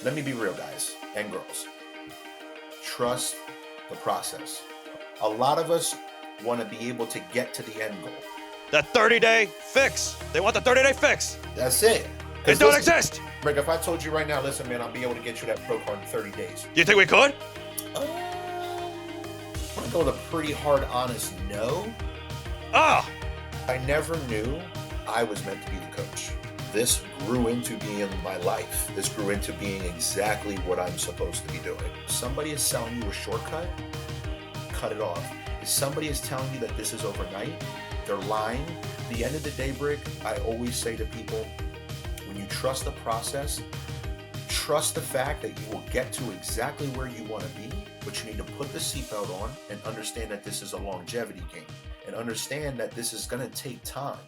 let me be real, guys and girls. Trust the process. A lot of us want to be able to get to the end goal. That 30-day fix. They want the 30-day fix. That's it. It don't exist. Rick, if I told you right now, listen, man, I'll be able to get you that pro card in 30 days. You think we could? I'm going to go with a pretty hard, honest no. Ah. I never knew I was meant to be the coach. This grew into being my life. This grew into being exactly what I'm supposed to be doing. If somebody is selling you a shortcut, cut it off. If somebody is telling you that this is overnight, they're lying. At the end of the day, Brick, I always say to people, when you trust the process, trust the fact that you will get to exactly where you want to be, but you need to put the seatbelt on and understand that this is a longevity game and understand that this is going to take time.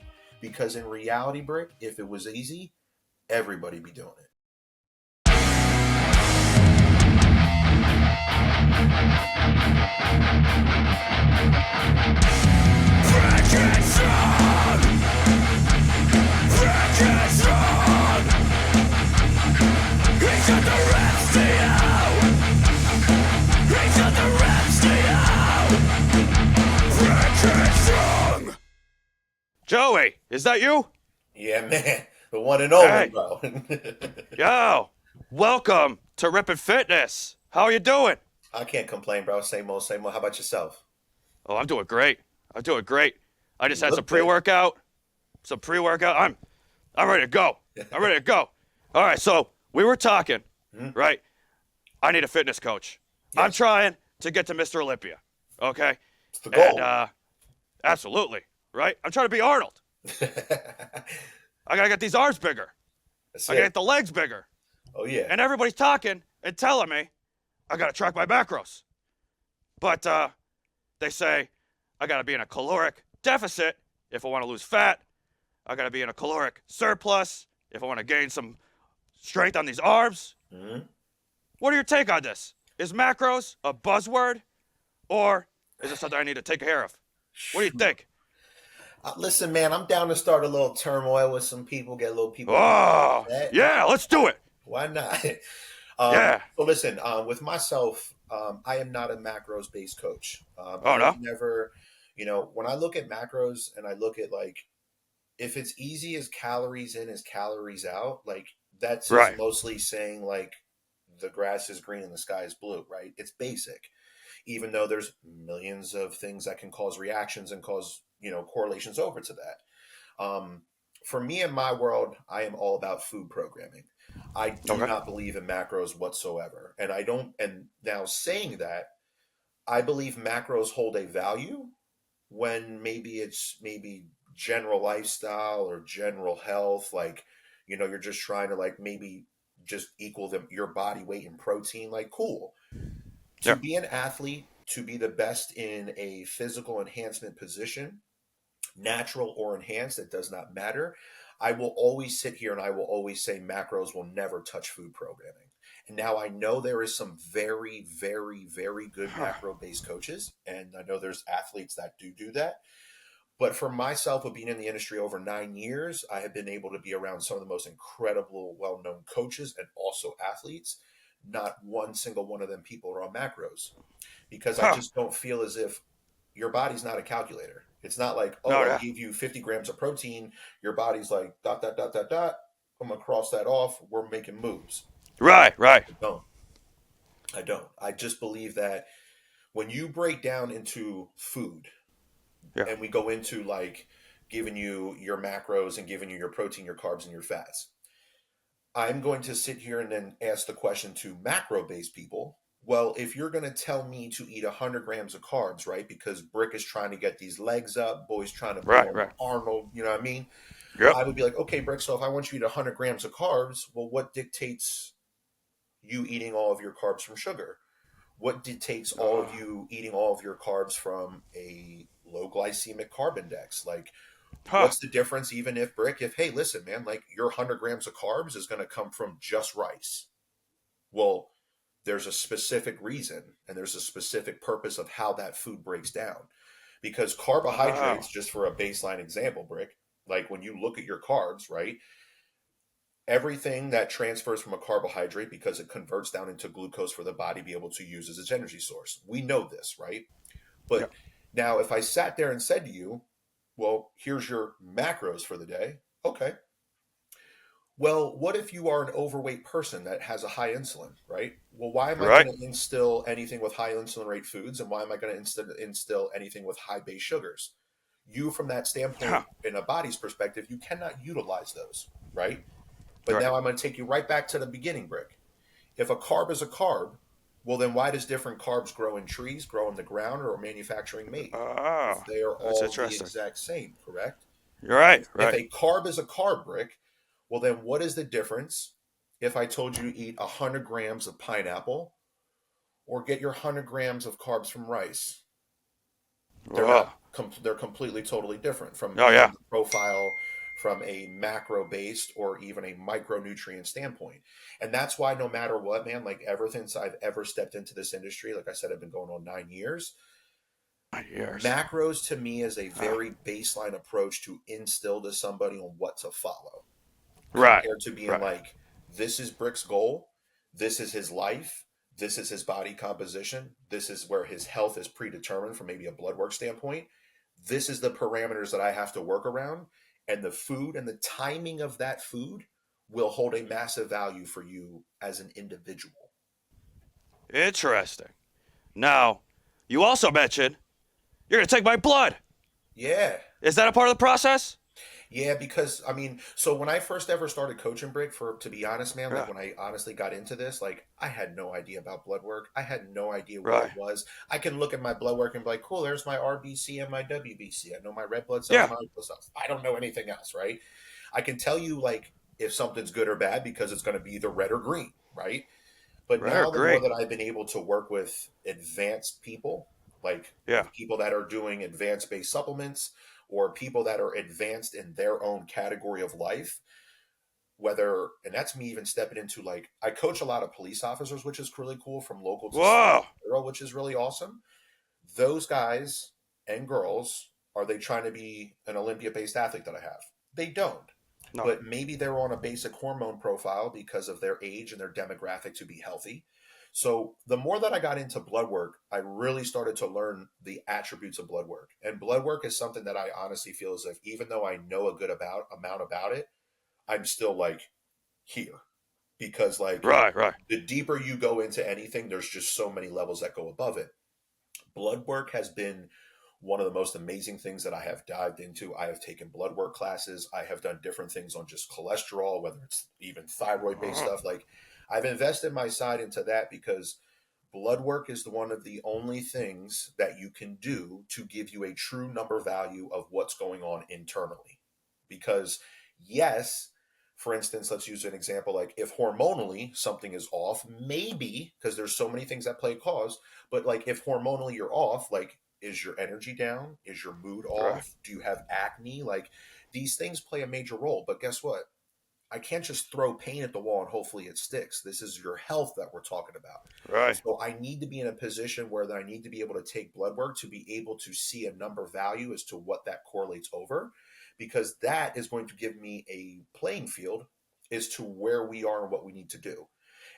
Because in reality, Brick, if it was easy, everybody be doing it. Joey, is that you? Yeah, man. The one and only, Hey. bro. Yo, welcome to Rippin' Fitness. How are you doing? I can't complain, bro. Same old, same old. How about yourself? Oh, I'm doing great. I just had look some pre-workout. I'm ready to go. All right, so we were talking, right? I need a fitness coach. Yes. I'm trying to get to Mr. Olympia, okay? It's the goal. And, absolutely, right? I'm trying to be Arnold. I got to get these arms bigger. That's I got to it. get the legs bigger. Oh, yeah. And everybody's talking and telling me I got to track my macros. But they say I got to be in a caloric deficit if I want to lose fat. I got to be in a caloric surplus if I want to gain some strength on these arms. Mhm. What are your take on this? Is macros a buzzword, or is it something I need to take care of? What do you think? Listen, man, I'm down to start a little turmoil with some people, get a little people. Oh, upset. yeah, let's do it. Why not? Yeah. So listen, with myself, I am not a macros-based coach. Oh, I've no? never, when I look at macros and I look at like, if it's easy as calories in as calories out, like that's just Right. mostly saying like the grass is green and the sky is blue, right? It's basic, even though there's millions of things that can cause reactions and cause, correlations over to that. For me in my world, I am all about food programming. I do Okay. not believe in macros whatsoever. And I don't, and now saying that, I believe macros hold a value when maybe general lifestyle or general health, like, you're just trying to like maybe just equal your body weight in protein, like cool. To Yeah. be an athlete, to be the best in a physical enhancement position, natural or enhanced, it does not matter. I will always sit here and I will always say macros will never touch food programming. And now I know there is some very, very, very good macro-based coaches, and I know there's athletes that do that. But for myself, of being in the industry over 9 years, I have been able to be around some of the most incredible, well-known coaches and also athletes. Not one single one of them people are on macros, because I just don't feel as if your body's not a calculator. It's not like, oh, No, I yeah. gave you 50 grams of protein. Your body's like, dot, dot, dot, dot, dot. I'm going to cross that off. We're making moves. Right. I don't. I just believe that when you break down into food, Yeah. and we go into like giving you your macros and giving you your protein, your carbs, and your fats, I'm going to sit here and then ask the question to macro-based people. Well, if you're going to tell me to eat 100 grams of carbs, right? Because Brick is trying to get these legs up, Boy's trying to Right. Arnold, you know what I mean? Yep. I would be like, okay, Brick, so if I want you to eat 100 grams of carbs, well, what dictates you eating all of your carbs from sugar? What dictates all of you eating all of your carbs from a low glycemic carb index? Like, what's the difference, even if Brick, hey, listen, man, like your 100 grams of carbs is going to come from just rice. Well, there's a specific reason and there's a specific purpose of how that food breaks down. Because carbohydrates, just for a baseline example, Brick, like when you look at your carbs, right? Everything that transfers from a carbohydrate because it converts down into glucose for the body to be able to use as its energy source. We know this, right? Yeah. But now, if I sat there and said to you, well, here's your macros for the day. Okay. Well, what if you are an overweight person that has a high insulin, right? Well, why am I Right. going to instill anything with high insulin rate foods, and why am I going to instill anything with high base sugars? You, from that Huh. standpoint, in a body's perspective, you cannot utilize those, right? But Right. now I'm going to take you right back to the beginning, Brick. If a carb is a carb, well, then why does different carbs grow in trees, grow in the ground, or are manufacturing made? Oh, If they are that's all the interesting. exact same, correct? You're right. If Right. a carb is a carb, Brick, well, then what is the difference if I told you to eat 100 grams of pineapple or get your 100 grams of carbs from rice? They're not, Oh. they're completely, totally different from Oh even yeah. the profile, from a macro based or even a micronutrient standpoint. And that's why no matter what, man, like ever since I've ever stepped into this industry, like I said, I've been going on 9 years. Years. Macros to me is a Oh. very baseline approach to instill to somebody on what to follow, Right. compared to being Right. like, this is Brick's goal, this is his life, this is his body composition, this is where his health is predetermined from maybe a blood work standpoint. This is the parameters that I have to work around, and the food and the timing of that food will hold a massive value for you as an individual. Interesting. Now, you also mentioned you're gonna take my blood. Yeah. Is that a part of the process? Yeah, because I mean, so when I first ever started coaching, Brick, for to be honest, man, like Yeah. when I honestly got into this, like I had no idea about blood work. I had no idea what it Right. was. I can look at my blood work and be like, cool, there's my RBC and my WBC. I know my red blood cells and Yeah. my white blood cells. I don't know anything else, right? I can tell you like if something's good or bad because it's going to be either red or green, right? But Red or now the more green. that I've been able to work with advanced people, like Yeah. people that are doing advanced based supplements or people that are advanced in their own category of life, whether, and that's me even stepping into like, I coach a lot of police officers, which is really cool from local to state, Whoa. federal, which is really awesome. Those guys and girls, are they trying to be an Olympia based athlete that I have? They don't. No. But maybe they're on a basic hormone profile because of their age and their demographic to be healthy. So the more that I got into blood work, I really started to learn the attributes of blood work. And blood work is something that I honestly feel as if even though I know a good amount about it, I'm still like here because like Right. Right. the deeper you go into anything, there's just so many levels that go above it. Blood work has been one of the most amazing things that I have dived into. I have taken blood work classes. I have done different things on just cholesterol, whether it's even thyroid based Uh-huh. stuff. Like I've invested my side into that because blood work is one of the only things that you can do to give you a true number value of what's going on internally. Because, yes, for instance, let's use an example like if hormonally something is off, maybe because there's so many things that play cause, but like if hormonally you're off, like is your energy down? Is your mood Right. off? Do you have acne? Like these things play a major role. But guess what? I can't just throw paint at the wall and hopefully it sticks. This is your health that we're talking about. Right. So I need to be in a position where I need to be able to take blood work to be able to see a number value as to what that correlates over, because that is going to give me a playing field as to where we are and what we need to do.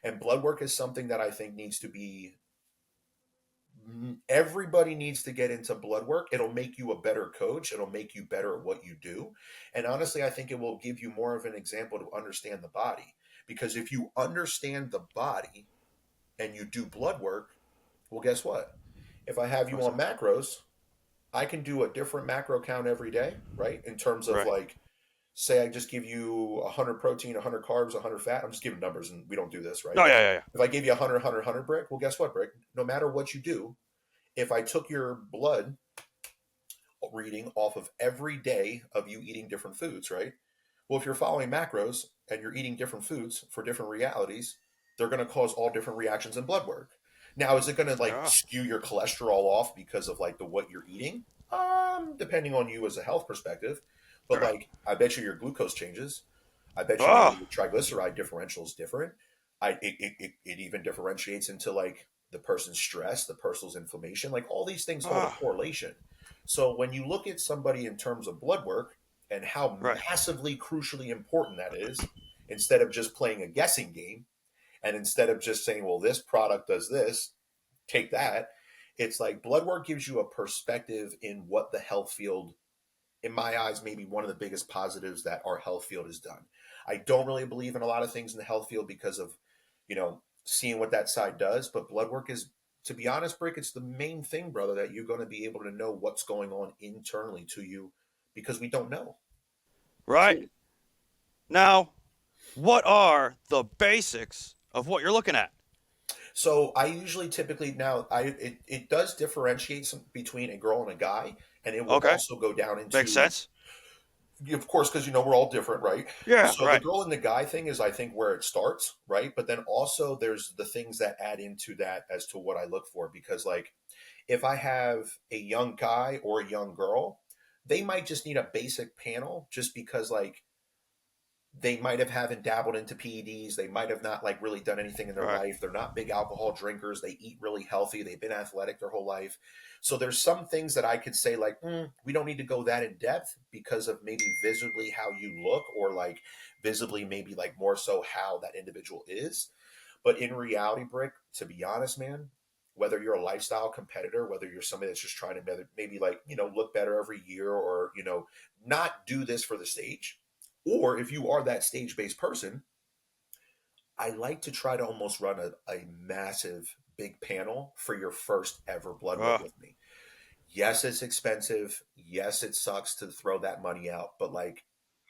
And blood work is something that I think needs to be, everybody needs to get into blood work. It'll make you a better coach. It'll make you better at what you do. And honestly, I think it will give you more of an example to understand the body. Because if you understand the body and you do blood work, well, guess what? If I have you What's on that? macros, I can do a different macro count every day, right? In terms of Right. like, say I just give you 100 protein, 100 carbs, 100 fat. I'm just giving numbers and we don't do this, right? Oh yeah. Yeah. Yeah. If I give you 100, 100, 100 Brick, well, guess what, Brick? No matter what you do, if I took your blood reading off of every day of you eating different foods, right? Well, if you're following macros and you're eating different foods for different realities, they're going to cause all different reactions in blood work. Now, is it going to like Yeah. skew your cholesterol off because of like the what you're eating? Depending on you as a health perspective, but Yeah. like I bet you your glucose changes. I bet you maybe Oh. your triglyceride differential is different. It even differentiates into like the person's stress, the person's inflammation, like all these things hold a Oh. correlation. So when you look at somebody in terms of blood work and how Right. massively crucially important that is instead of just playing a guessing game, and instead of just saying, well, this product does this, take that. It's like blood work gives you a perspective in what the health field, in my eyes, maybe one of the biggest positives that our health field has done. I don't really believe in a lot of things in the health field because of, seeing what that side does. But blood work is, to be honest, Brick, it's the main thing, brother, that you're going to be able to know what's going on internally to you because we don't know. Right. Now, what are the basics of what you're looking at? So I usually typically now it does differentiate between a girl and a guy, and it will Okay. also go down Makes into, sense. of course, because we're all different, right? Yeah, So the right. girl and the guy thing is, I think, where it starts, right? But then also there's the things that add into that as to what I look for, because like if I have a young guy or a young girl, they might just need a basic panel just because like they might have haven't dabbled into PEDs. They might have not like really done anything in their Right. life. They're not big alcohol drinkers. They eat really healthy. They've been athletic their whole life. So there's some things that I could say like, we don't need to go that in depth because of maybe visibly how you look, or like visibly maybe like more so how that individual is. But in reality, Brick, to be honest, man, whether you're a lifestyle competitor, whether you're somebody that's just trying to maybe like, look better every year, or, not do this for the stage, or if you are that stage based person, I like to try to almost run a massive big panel for your first ever blood work Uh, with me. Yes, it's expensive. Yes, it sucks to throw that money out, but like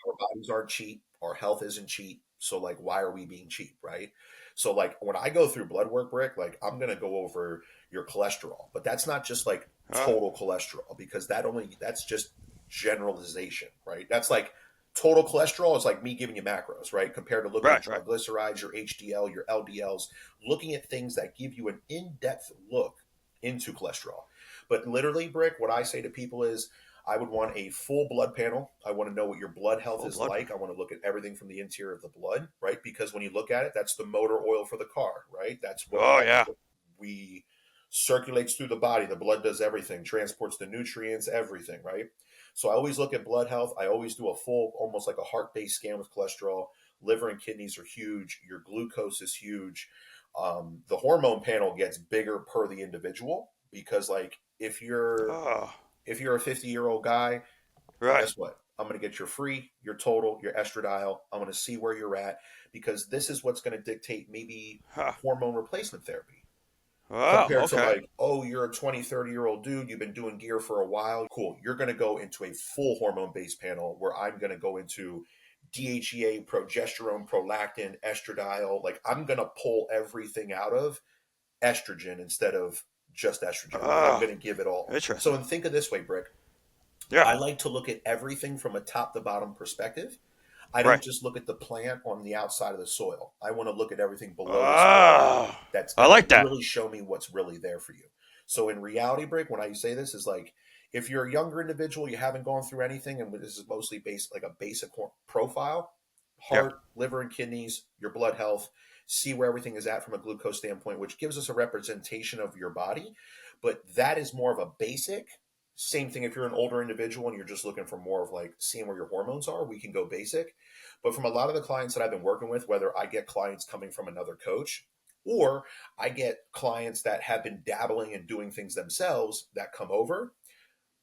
our bodies aren't cheap, our health isn't cheap. So like why are we being cheap, right? So like when I go through blood work, Brick, like I'm gonna go over your cholesterol, but that's not just like uh, total cholesterol, because that's just generalization, right? That's like total cholesterol is like me giving you macros, right? Compared to looking at right, right. triglycerides, your HDL, your LDLs, looking at things that give you an in-depth look into cholesterol. But literally, Brick, what I say to people is I would want a full blood panel. I want to know what your blood health Full is blood. like. I want to look at everything from the interior of the blood, right? Because when you look at it, that's the motor oil for the car, right? Oh, That's yeah. what we circulates through the body. The blood does everything, transports the nutrients, everything, right? So I always look at blood health. I always do a full, almost like a heart-based scan with cholesterol. Liver and kidneys are huge. Your glucose is huge. The hormone panel gets bigger per the individual because, like, Oh, if you're a 50-year-old guy, right. guess what? I'm going to get your free, your total, your estradiol. I'm going to see where you're at because this is what's going to dictate maybe Huh. hormone replacement therapy, Oh, compared to okay. like, oh, you're a 20, 30-year-old dude, you've been doing gear for a while. Cool. You're going to go into a full hormone based panel where I'm going to go into DHEA, progesterone, prolactin, estradiol. Like I'm going to pull everything out of estrogen instead of just estrogen. Like I'm Oh, going to give it all. So, interesting. and think of this way, Brick. Yeah, I like to look at everything from a top to bottom perspective. I don't right. just look at the plant on the outside of the soil. I want to look at everything below the soil Oh, that's I going to like that. really show me what's really there for you. So in reality, Break, when I say this is like, if you're a younger individual, you haven't gone through anything, and this is mostly based like a basic profile, Yeah. heart, liver, and kidneys, your blood health, see where everything is at from a glucose standpoint, which gives us a representation of your body. But that is more of a basic. Same thing if you're an older individual and you're just looking for more of like seeing where your hormones are, we can go basic. But from a lot of the clients that I've been working with, whether I get clients coming from another coach or I get clients that have been dabbling and doing things themselves that come over,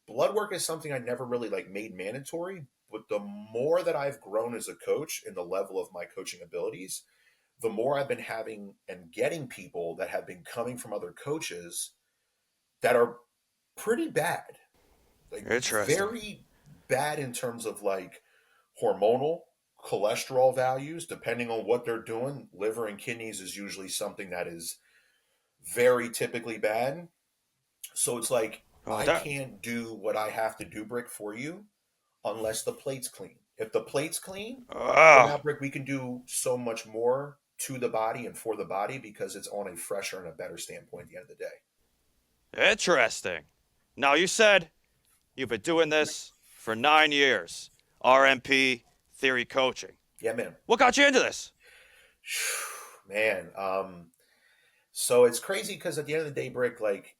blood work is something I never really like made mandatory. But the more that I've grown as a coach in the level of my coaching abilities, the more I've been having and getting people that have been coming from other coaches that are pretty bad, like Interesting. very bad in terms of like hormonal cholesterol values, depending on what they're doing. Liver and kidneys is usually something that is very typically bad. So it's like, Oh, I that. can't do what I have to do, Brick, for you unless the plate's clean. If the plate's clean, well, Oh, now, Brick, we can do so much more to the body and for the body because it's on a fresher and a better standpoint at the end of the day. interesting. Now, you said you've been doing this for 9 years. RMP theory coaching. Yeah, man. What got you into this? Man, so it's crazy because at the end of the day, Brick, like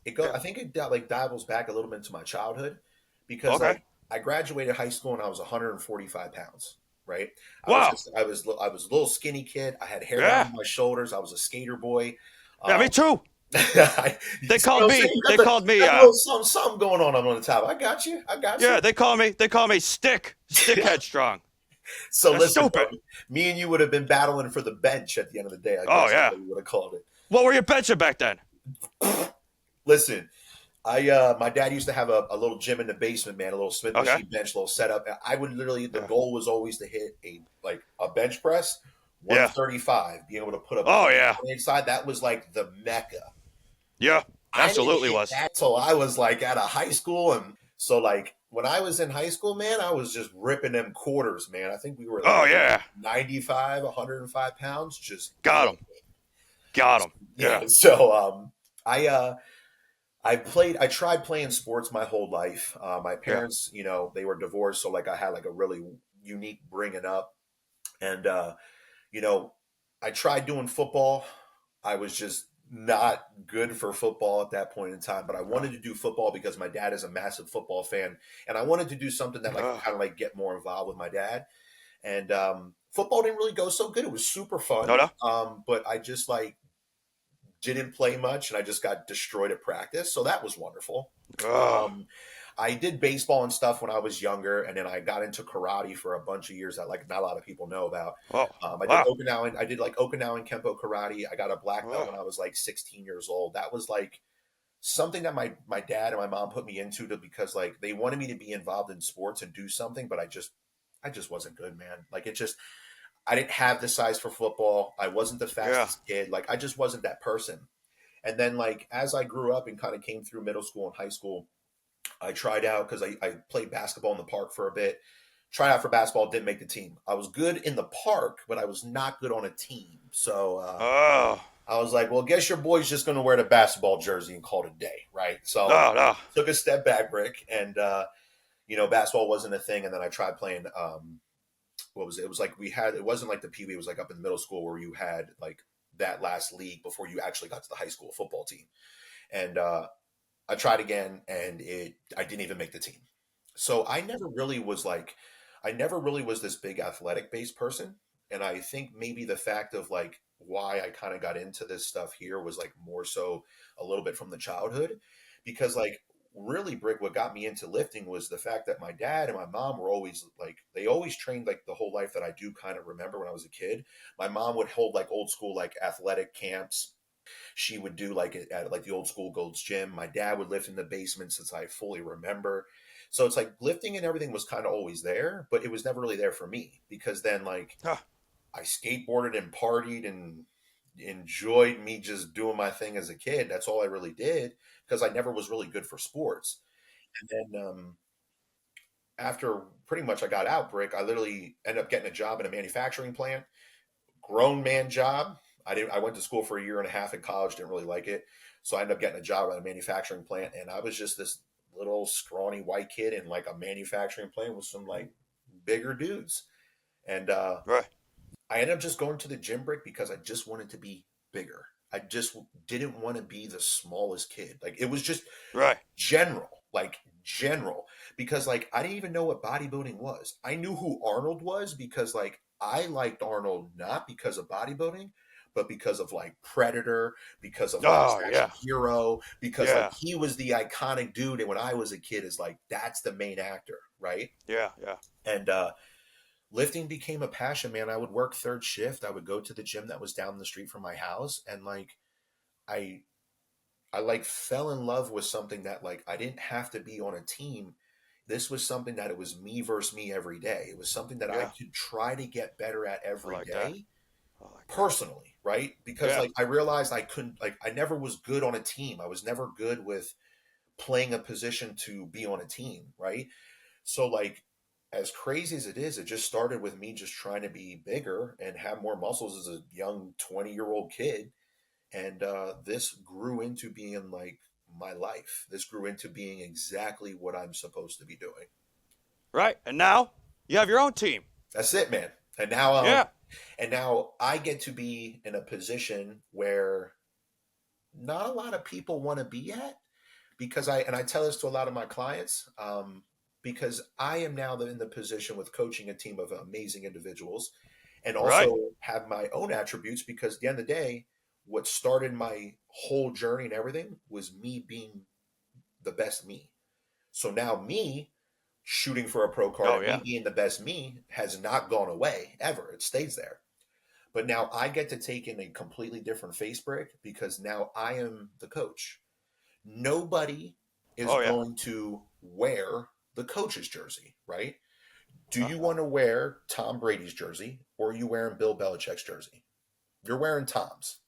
Yeah. I think it like dabbles back a little bit into my childhood because Okay. like I graduated high school and I was 145 pounds. right? Wow. I was a little skinny kid. I had hair down Yeah. on my shoulders. I was a skater boy. Yeah, me Um, too. you They see what called I'm saying? me. They called me. You got a little something going on the top. I got you. I got Yeah, you. they call me. They call me Stick Headstrong. So That's listen, bro, stupid. me and you would have been battling for the bench at the end of the day. I Oh guess is yeah. what we would have called What were you benching back then? it. Listen, my dad used to have a little gym in the basement, man, a little Smith Okay. machine bench, little setup. I would literally the Yeah. goal was always to hit a bench press, Yeah. 135, being able to put a Oh bench yeah. on the inside. That was like the mecca. Yeah. I didn't Absolutely hit was. that till I was like out of high school, and so like when I was in high school, man, I was just ripping them quarters, man. I think we were Oh like yeah. 95, 105 pounds, just Got him. Got him. yeah. Yeah. So I I tried playing sports my whole life. My Yeah. parents, they were divorced, so like I had like a really unique bringing up, and you know, I tried doing football. I was just not good for football at that point in time, but I Uh, wanted to do football because my dad is a massive football fan, and I wanted to do something that like uh, kind of like get more involved with my dad. And football didn't really go so good. It was super no, fun, no. but I just like didn't play much, and I just got destroyed at practice. So that was wonderful. Uh, Um, I did baseball and stuff when I was younger, and then I got into karate for a bunch of years that like not a lot of people know about. oh. I did Wow. Okinawan. I did like Okinawan Kempo karate. I got a black belt Uh, when I was like 16 years old. That was like something that my dad and my mom put me into because like they wanted me to be involved in sports and do something, but I just wasn't good, man. Like it just I didn't have the size for football. I wasn't the yeah. fastest kid. Like I just wasn't that person. And then like as I grew up and kind of came through middle school and high school, I tried out because I played basketball in the park for a bit. Tried out for basketball, didn't make the team. I was good in the park, but I was not good on a team. So Oh. I was like, well, guess your boy's just going to wear the basketball jersey and call it a day, right? So No, no. took a step back, Rick, and basketball wasn't a thing. And then I tried playing. What was it? It was like we had. It wasn't like the Pee Wee. It was like up in middle school where you had like that last league before you actually got to the high school football team. And I tried again, and I didn't even make the team. So I never really was this big athletic based person. And I think maybe the fact of like why I kind of got into this stuff here was like more so a little bit from the childhood, because like really Brick, what got me into lifting was the fact that my dad and my mom were always like, they always trained like the whole life that I do kind of remember when I was a kid. My mom would hold like old school, like athletic camps. She would do like it at like the old school Gold's Gym. My dad would lift in the basement since I fully remember. So it's like lifting and everything was kind of always there, but it was never really there for me because then like Huh. I skateboarded and partied and enjoyed me just doing my thing as a kid. That's all I really did because I never was really good for sports. And then after pretty much I got out, Brick, I literally ended up getting a job in a manufacturing plant, grown man job. I went to school for a year and a half in college, didn't really like it. So I ended up getting a job at a manufacturing plant, and I was just this little scrawny white kid in like a manufacturing plant with some like bigger dudes. And Right. I ended up just going to the gym, Brick, because I just wanted to be bigger. I just didn't want to be the smallest kid. Like it was just Right. general, because like I didn't even know what bodybuilding was. I knew who Arnold was because like I liked Arnold not because of bodybuilding, but because of like Predator, because of Last Oh Action yeah. Hero, because like Yeah. he was the iconic dude, and when I was a kid, is like that's the main actor, right? Yeah. Yeah. And lifting became a passion, man. I would work third shift. I would go to the gym that was down the street from my house, and like I I like fell in love with something that like I didn't have to be on a team. This was something that it was me versus me every day. It was something that I Yeah. could try to get better at I every like that. day I like that. personally, right? Because Yeah. like I realized I couldn't like I never was good on a team. I was never good with playing a position to be on a team, right? So like as crazy as it is, it just started with me just trying to be bigger and have more muscles as a young 20-year-old kid. And this grew into being like my life. This grew into being exactly what I'm supposed to be doing. Right. And now you have your own team. That's it, man. Yeah. And now I get to be in a position where not a lot of people want to be at, because I tell this to a lot of my clients. because I am now in the position with coaching a team of amazing individuals and Right. also have my own attributes because at the end of the day, what started my whole journey and everything was me being the best me. So now me shooting for a pro card Oh and me yeah. being the best me has not gone away ever. It stays there. But now I get to take in a completely different face break because now I am the coach. Nobody is Oh yeah. going to wear the coach's jersey, right? Do Uh, you want to wear Tom Brady's jersey or are you wearing Bill Belichick's jersey? You're wearing Tom's.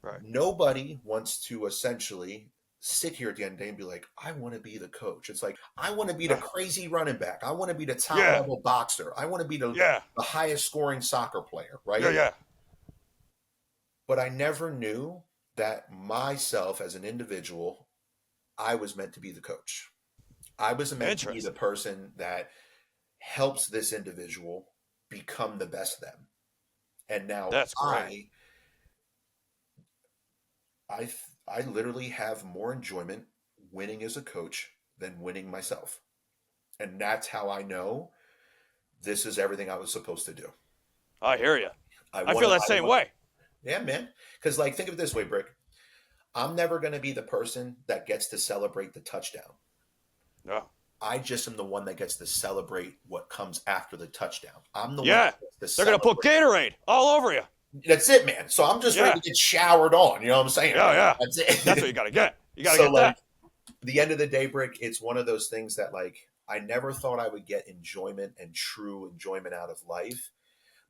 right. Nobody wants to essentially sit here at the end of the day and be like, I want to be the coach. It's like, I want to be the Uh, crazy running back. I want to be the top yeah. level boxer. I want to be Yeah. the highest scoring soccer player, Yeah. right? Yeah. But I never knew that myself as an individual, I was meant to be the coach. I was meant to be the Interesting. person that helps this individual become the best them. And now That's great. I, I literally have more enjoyment winning as a coach than winning myself. And that's how I know this is everything I was supposed to do. I hear you. I I want feel to, that same way. yeah, man. Because, like, think of it this way, Brick. I'm never going to be the person that gets to celebrate the touchdown. No. I just am the one that gets to celebrate what comes after the touchdown. I'm the one Yeah. that gets to They're gonna put celebrate. Gatorade all over you. That's it, man. So I'm just ready Yeah. to get showered on. You know what I'm saying, Yeah. man? Yeah. That's That's what it. you gotta get. You gotta So, get like, that. the end of the day, Brick, it's one of those things that, like, I never thought I would get enjoyment and true enjoyment out of life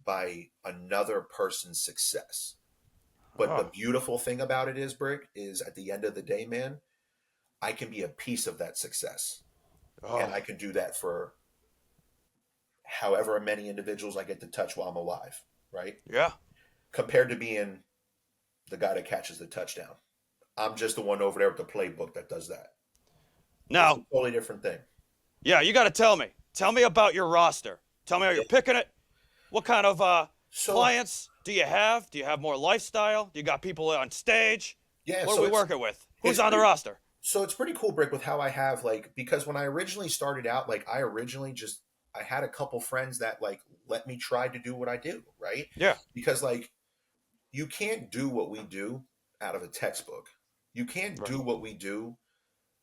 by another person's success. But the Oh. beautiful thing about it is, Brick, is at the end of the day, man, I can be a piece of that success. And Oh. I can do that for however many individuals I get to touch while I'm alive, right? Yeah. Compared to being the guy that catches the touchdown. I'm just the one over there with the playbook that does that. It's a Now, totally different thing. yeah, you gotta tell me. Tell me about your roster. Tell me how you're Yeah. picking it. What kind of So, clients do you have? Do you have more lifestyle? Do you got people on stage? yeah, What are so we working with? Who's it's on the pretty roster? so it's pretty cool, Brick, with how I have like because when I originally started out, like I originally just I had a couple friends that like let me try to do what I do, right? Yeah. Because like you can't do what we do out of a textbook. You can't Right. do what we do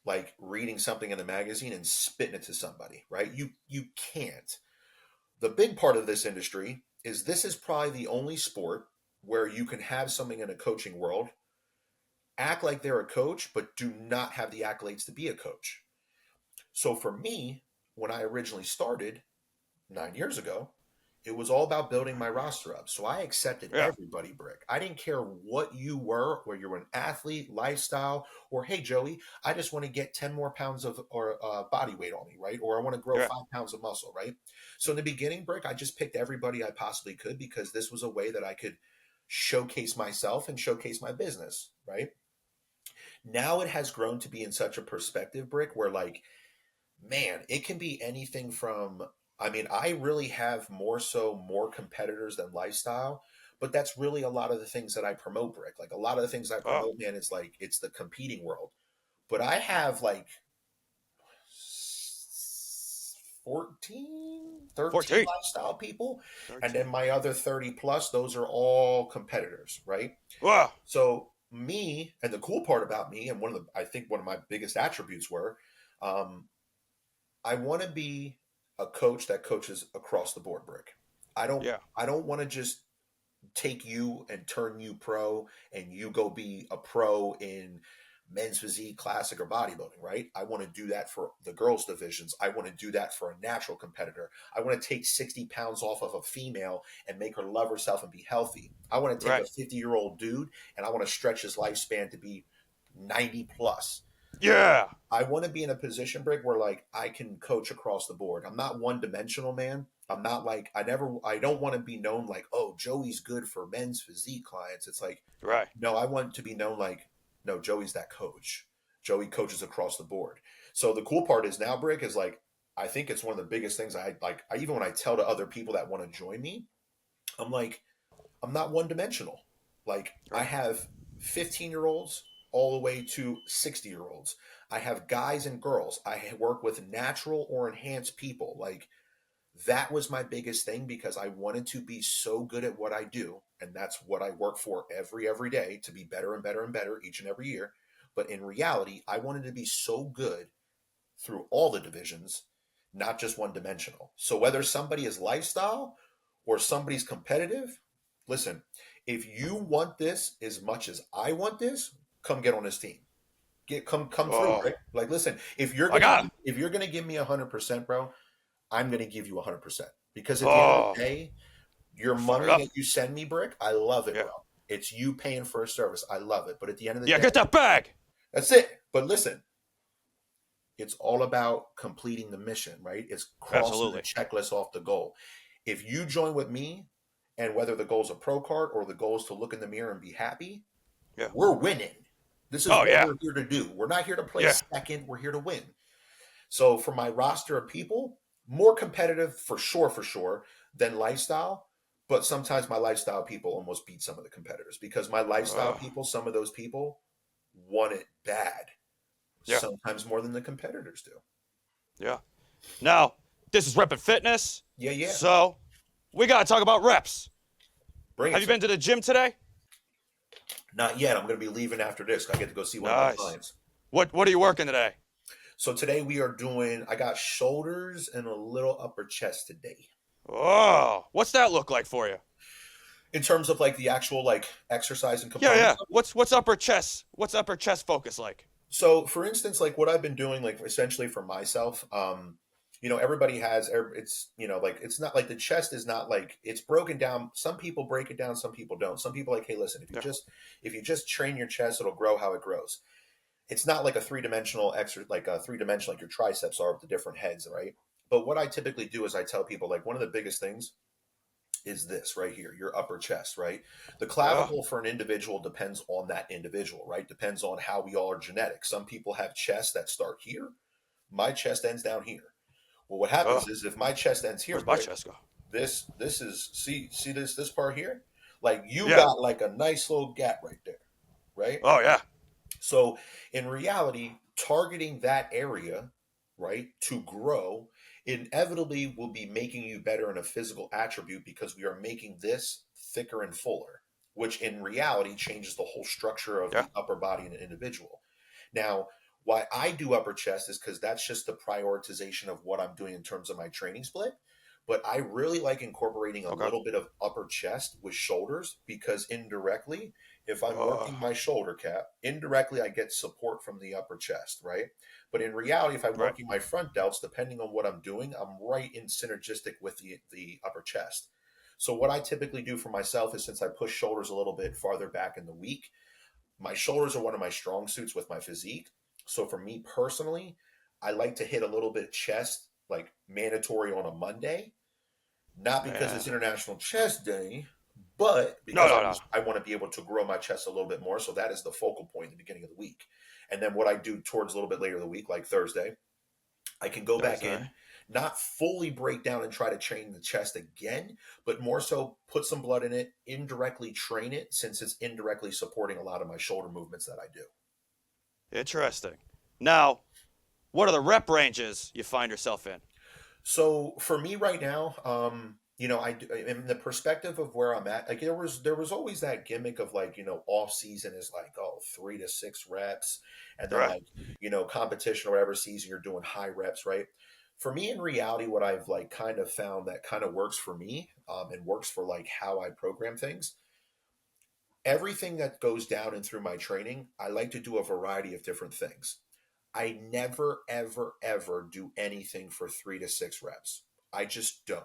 like reading something in a magazine and spitting it to somebody, right? You can't. The big part of this industry is this is probably the only sport where you can have something in a coaching world act like they're a coach but do not have the accolades to be a coach. So for me, when I originally started 9 years ago, it was all about building my roster up. So I accepted Yeah. everybody, Brick. I didn't care what you were, whether you were an athlete, lifestyle, or hey, Joey, I just want to get 10 more pounds of or body weight on me, right? Or I want to grow Yeah. 5 pounds of muscle, right? So in the beginning, Brick, I just picked everybody I possibly could because this was a way that I could showcase myself and showcase my business, right? Now it has grown to be in such a perspective, Brick, where like man, it can be anything from, I mean, I really have more competitors than lifestyle, but that's really a lot of the things that I promote, Brick. Like a lot of the things I Oh. promote, man, is like it's the competing world. But I have like 14, 13 14. lifestyle people. And 13. then my other 30 plus, those are all competitors, right? Wow. So me, and the cool part about me, and I think one of my biggest attributes were, um, I want to be a coach that coaches across the board, Brick. Yeah. I don't want to just take you and turn you pro and you go be a pro in men's physique, classic, or bodybuilding, right? I want to do that for the girls divisions. I want to do that for a natural competitor. I want to take 60 pounds off of a female and make her love herself and be healthy. I want to take a Right. 50-year-old dude and I want to stretch his lifespan to be 90 plus. Yeah. I want to be in a position, Brick, where like I can coach across the board. I'm not one dimensional, man. I'm not like I don't want to be known like, oh, Joey's good for men's physique clients. It's like, Right. no, I want to be known like, no, Joey's that coach. Joey coaches across the board. So the cool part is now, Brick, is like I think it's one of the biggest things I like. Even when I tell to other people that want to join me, I'm like, I'm not one dimensional. Like I Right. have 15-year-olds all the way to 60-year-olds. I have guys and girls. I work with natural or enhanced people. Like, that was my biggest thing because I wanted to be so good at what I do. And that's what I work for every day, to be better and better and better each and every year. But in reality, I wanted to be so good through all the divisions, not just one dimensional. So whether somebody is lifestyle or somebody's competitive, listen, if you want this as much as I want this, come get on this team. Come through, Oh, right? Like, listen, I got him. if you're gonna give me 100%, bro, I'm gonna give you 100%, because at the end of the Oh, day, your fired money up. that you send me, Brick, I love it, Yeah. bro. It's you paying for a service. I love it. But at the end of the Yeah, get day, that bag. that's it. But listen, it's all about completing the mission, right? It's crossing the Absolutely. checklist off the goal. If you join with me, and whether the goal is a pro card or the goal is to look in the mirror and be happy, Yeah. we're winning. This is Oh, what yeah. we're here to do. We're not here to play Yeah. second. We're here to win. So for my roster of people, more competitive for sure than lifestyle. But sometimes my lifestyle people almost beat some of the competitors, because my lifestyle Oh, people, some of those people want it bad, yeah. sometimes more than the competitors do. Yeah. Now, this is Rep and Fitness. Yeah, yeah. So, we got to talk about reps. Bring Have it you to me. been to the gym today? Not yet. I'm going to be leaving after this. I get to go see one of my Nice. clients. What are you working today? So today we are doing, I got shoulders and a little upper chest today. Oh, what's that look like for you? In terms of like the actual like exercise and Yeah, components. yeah. What's upper chest? What's upper chest focus like? So for instance, like what I've been doing, like essentially for myself, everybody has, it's, like, it's not like the chest is not like, it's broken down. Some people break it down, some people don't. Some people like, hey, listen, Yeah. if you just train your chest, it'll grow how it grows. It's not like a three-dimensional exercise, like a three-dimensional, like your triceps are with the different heads, right? But what I typically do is I tell people, like, one of the biggest things is this right here, your upper chest, right? The Oh, clavicle for an individual depends on that individual, right? Depends on how we all are genetic. Some people have chests that start here. My chest ends down here. Well, what oh. happens is if my chest ends here, Where's my Brick, chest go? this is, see this part here? Like, you Yeah. got like a nice little gap right there, right? Oh, yeah. So in reality, targeting that area, right, to grow inevitably will be making you better in a physical attribute, because we are making this thicker and fuller, which in reality changes the whole structure of Yeah. the upper body in an individual. Now, why I do upper chest is because that's just the prioritization of what I'm doing in terms of my training split. But I really like incorporating a Okay. little bit of upper chest with shoulders, because indirectly, if I'm Oh, working my shoulder cap, indirectly I get support from the upper chest, right? But in reality, if I'm right. working my front delts, depending on what I'm doing, I'm right in synergistic with the upper chest. So what I typically do for myself is, since I push shoulders a little bit farther back in the week, my shoulders are one of my strong suits with my physique. So for me personally, I like to hit a little bit of chest, like mandatory on a Monday, not because Yeah. it's International Chest Day, but No, because no, no. I want to be able to grow my chest a little bit more. So that is the focal point at the beginning of the week. And then what I do towards a little bit later in the week, like Thursday, I can go back in, Thursday. not fully break down and try to train the chest again, but more so put some blood in it, indirectly train it, since it's indirectly supporting a lot of my shoulder movements that I do. Interesting. Now, what are the rep ranges you find yourself in? So for me right now, in the perspective of where I'm at, like there was always that gimmick of, like, off season is like, oh, 3 to 6 reps, and then Right. like, competition or whatever season you're doing high reps, right? For me, in reality, what I've like kind of found that kind of works for me, and works for like how I program things. Everything that goes down and through my training, I like to do a variety of different things. I never, ever, ever do anything for 3 to 6 reps. I just don't.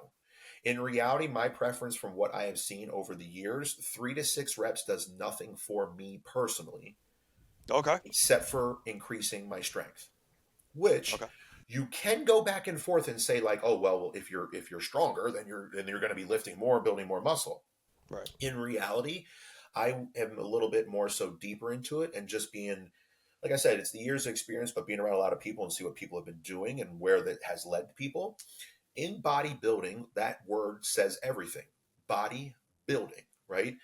In reality, my preference from what I have seen over the years, 3 to 6 reps does nothing for me personally, Okay. except for increasing my strength. Which Okay. you can go back and forth and say, like, oh well, if you're stronger, then you're going to be lifting more, building more muscle. Right. In reality, I am a little bit more so deeper into it, and just being, like I said, it's the years of experience, but being around a lot of people and see what people have been doing and where that has led people. In bodybuilding, that word says everything. Body building, right?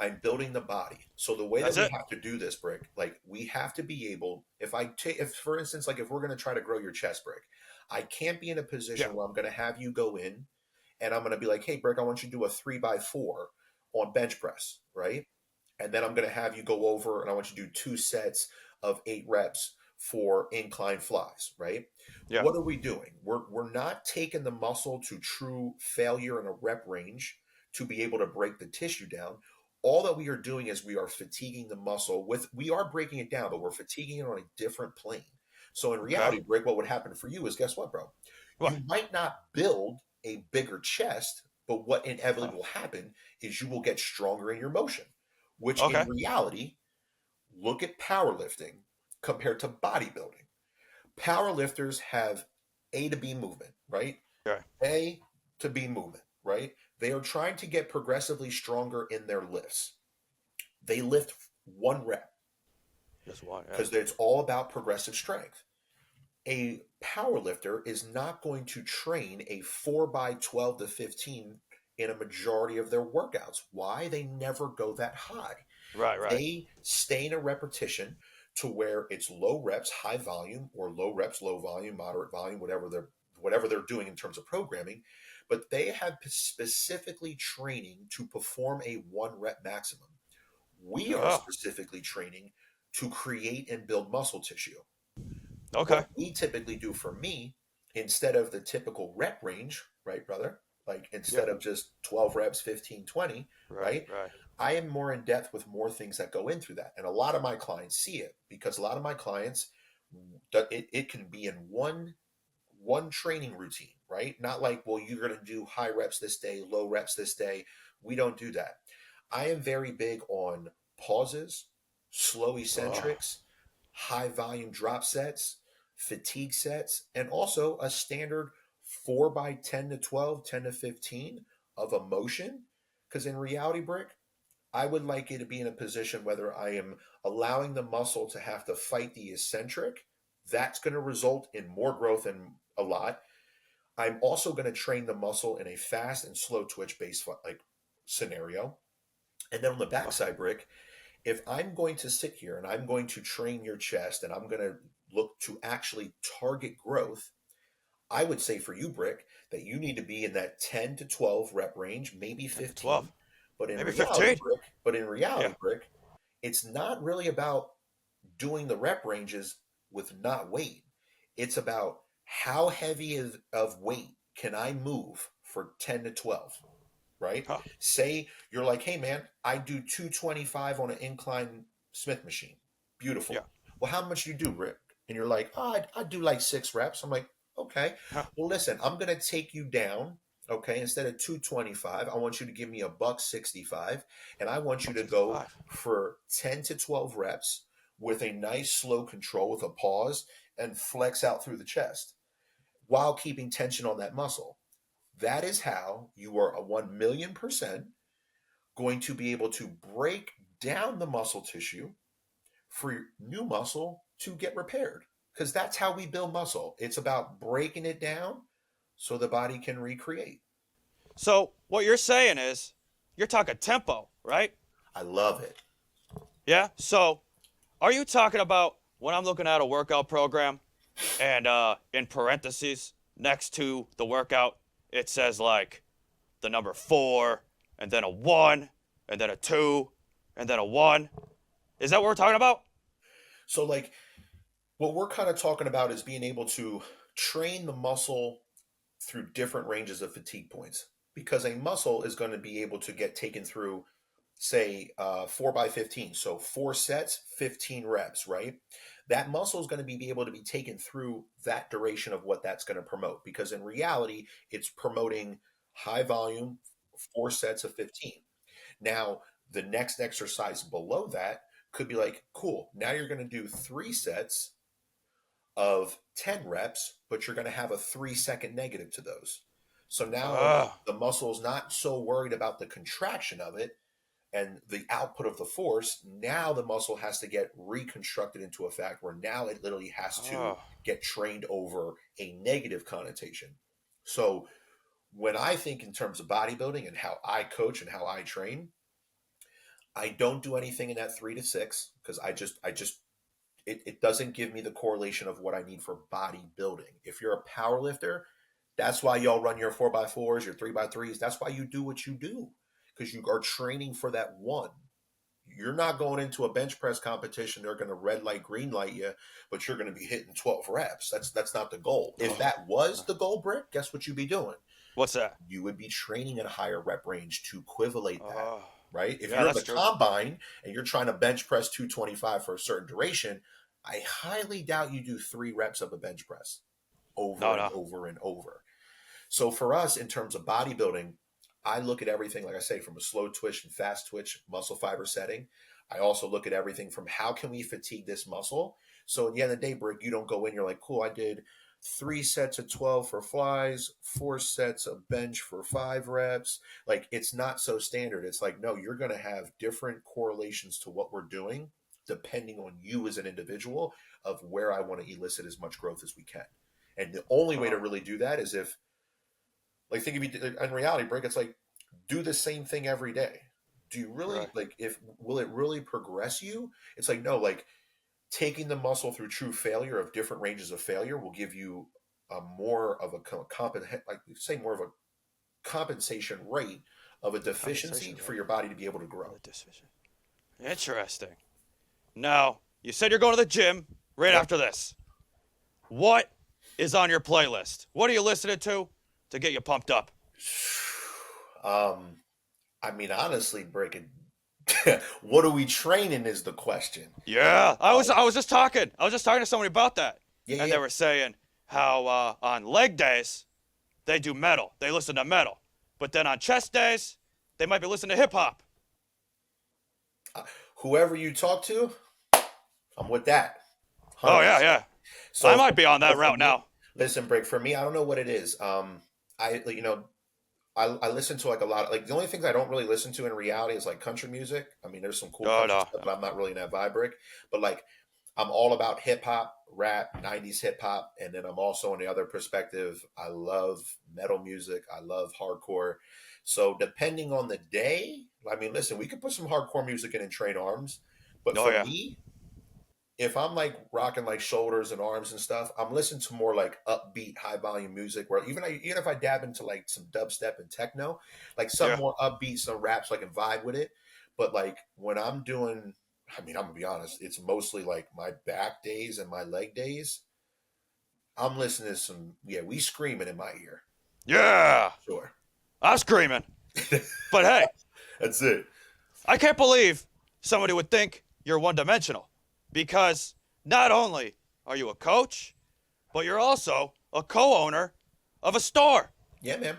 I'm building the body. So the way that That's we it. have to do this, Brick, like we have to be able, if for instance, like if we're going to try to grow your chest, Brick, I can't be in a Yeah. position where I'm going to have you go in and I'm going to be like, hey, Brick, I want you to do a 3x4 on bench press, right? And then I'm going to have you go over and I want you to do 2 sets of 8 reps for incline flies, right? Yeah. What are we doing? We're not taking the muscle to true failure in a rep range to be able to break the tissue down. All that we are doing is we are fatiguing the muscle we are breaking it down, but we're fatiguing it on a different plane. So in Okay. reality, Brick, what would happen for you is guess what, bro? What? You might not build a bigger chest, but what inevitably Oh. will happen is you will get stronger in your motion, which in Okay. reality, look at powerlifting compared to bodybuilding. Powerlifters have A to B movement, right? Okay. A to B movement, right? They are trying to get progressively stronger in their lifts. They lift 1 rep Just one. Yeah. because it's all about progressive strength. A power lifter is not going to train a 4x12 to 15 in a majority of their workouts. Why? They never go that high. Right. Right. They stay in a repetition to where it's low reps, high volume, or low reps, low volume, moderate volume, whatever they're doing in terms of programming. But they have specifically training to perform a 1 rep maximum. We are Oh. specifically training to create and build muscle tissue. Okay. What we typically do for me, instead of the typical rep range, right, brother? Like Yeah. instead of just 12 reps, 15, 20, Right. right? Right. I am more in depth with more things that go in through that. And a lot of my clients see it because a lot of my clients, it can be in one training routine, right? Not like, well, you're going to do high reps this day, low reps this day. We don't do that. I am very big on pauses, slow Oh. eccentrics, high volume drop sets, fatigue sets, and also a standard 4 by 10 to 12, 10 to 15 of a motion. Because in reality, Brick, I would like you to be in a position whether I am allowing the muscle to have to fight the eccentric. That's going to result in more growth and a lot. I'm also going to train the muscle in a fast and slow twitch based like scenario. And then on the Oh. backside, Brick, if I'm going to sit here and I'm going to train your chest and I'm going to look to actually target growth, I would say for you, Brick, that you need to be in that 10 to 12 rep range, maybe 10 to 15. 12. But in Maybe reality, 15. Brick, Yeah. it's not really about doing the rep ranges with not weight. It's about how heavy of weight can I move for 10 to 12, right? Huh. Say you're like, hey man, I do 225 on an incline Smith machine. Yeah. Beautiful. Well, how much you do, Rick? And you're like, oh, I do like 6 reps. I'm like, okay. Huh. Well, listen, I'm gonna take you down. Okay, instead of 225, I want you to give me a buck 65, and I want you Buck to go 65. for 10 to 12 reps with a nice slow control with a pause and flex out through the chest while keeping tension on that muscle. That is how you are a 1,000,000% going to be able to break down the muscle tissue for new muscle to get repaired. Because that's how we build muscle. It's about breaking it down so the body can recreate. So what you're saying is, you're talking tempo, right? I love it. Yeah. So, are you talking about when I'm looking at a workout program, and in parentheses next to the workout it says like the number 4, and then a 1, and then a 2, and then a 1? Is that what we're talking about? So, like, what we're kind of talking about is being able to train the muscle through different ranges of fatigue points because a muscle is going to be able to get taken through, say, 4 by 15. So 4 sets, 15 reps, right? That muscle is going to be able to be taken through that duration of what that's going to promote because in reality, it's promoting high volume, 4 sets of 15. Now, the next exercise below that could be like, cool, now you're going to do 3 sets of 10 reps, but you're going to have a 3 second negative to those. So now Oh, the muscle is not so worried about the contraction of it and the output of the force. Now the muscle has to get reconstructed into a fact where now it literally has to oh, get trained over a negative connotation. So when I think in terms of bodybuilding and how I coach and how I train, I don't do anything in that 3 to 6 because it doesn't give me the correlation of what I need for bodybuilding. If you're a power lifter, that's why y'all run your 4x4s, your 3x3s. That's why you do what you do because you are training for that one. You're not going into a bench press competition. They're going to red light, green light you, but you're going to be hitting 12 reps. That's not the goal. If that was the goal, Brick, guess what you'd be doing? What's that? You would be training at a higher rep range to equivalate that, Oh, right? If yeah, you're in that's the true. combine and you're trying to bench press 225 for a certain duration, I highly doubt you do 3 reps of a bench press over No, and no. over and over. So for us, in terms of bodybuilding, I look at everything, like I say, from a slow twitch and fast twitch muscle fiber setting. I also look at everything from how can we fatigue this muscle. So at the end of the day, Brick, you don't go in, you're like, cool, I did 3 sets of 12 for flies, 4 sets of bench for 5 reps. Like it's not so standard. It's like, no, you're going to have different correlations to what we're doing depending on you as an individual of where I want to elicit as much growth as we can. And the only way to Oh, really do that is if, like, think of you in reality, Break. It's like do the same thing every day. Do you really right. like? If will it really progress you? It's like no. Like taking the muscle through true failure of different ranges of failure will give you a more of a like say more of a compensation rate of a deficiency Compensation for rate your body to be able to of grow. the decision. Interesting. Now, you said you're going to the gym right Yep. after this. What is on your playlist? What are you listening to get you pumped up? Um, I mean, honestly, break it. What are we training is the question. Yeah, I was just talking. I was just talking to somebody about that, Yeah, and yeah. they were saying how on leg days they do metal. They listen to metal, but then on chest days they might be listening to hip hop. Whoever you talk to, I'm with that. Oh 100%. yeah, yeah. I So, might be on so that for route me, now. listen, Brick, for me, I don't know what it is. I, I listen to like a lot of, like the only things I don't really listen to in reality is like country music. I mean, there's some cool Oh country no. stuff, but I'm not really in that vibe, Brick. But like, I'm all about hip hop, rap, 90s hip hop. And then I'm also on the other perspective. I love metal music. I love hardcore. So depending on the day, I mean, listen, we could put some hardcore music in and train arms. But Oh for yeah. me, if I'm like rocking like shoulders and arms and stuff, I'm listening to more like upbeat, high volume music. Where even if I dab into like some dubstep and techno, like some Yeah. more upbeat, some rap, so I can vibe with it. But like when I'm doing, I mean, I'm gonna be honest, it's mostly like my back days and my leg days. I'm listening to some, yeah, we screaming in my ear. Yeah. Sure, I'm screaming. But hey, that's it. I can't believe somebody would think you're one dimensional because not only are you a coach, but you're also a co owner of a store. Yeah, man.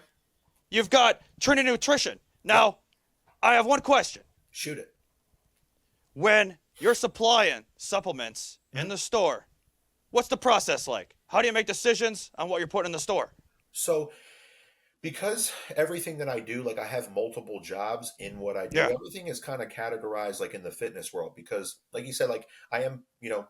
You've got Trinity Nutrition. Yep. Now, I have one question. Shoot it. When you're supplying supplements in Mhm. the store, what's the process like? How do you make decisions on what you're putting in the store? So because everything that I do, like I have multiple jobs in what I do, Yeah. everything is kind of categorized like in the fitness world. Because, like you said, like I am,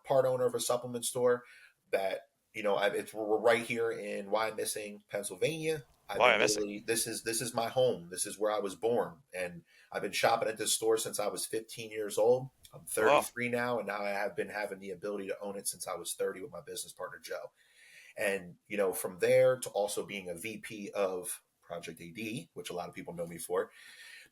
part owner of a supplement store that, we're right here in Wyomissing, Pennsylvania. I've Why been am I missing? literally this is my home. This is where I was born, and I've been shopping at this store since I was 15 years old. I'm Oh, 33 now, and now I have been having the ability to own it since I was 30 with my business partner Joe. And, from there to also being a VP of Project AD, which a lot of people know me for,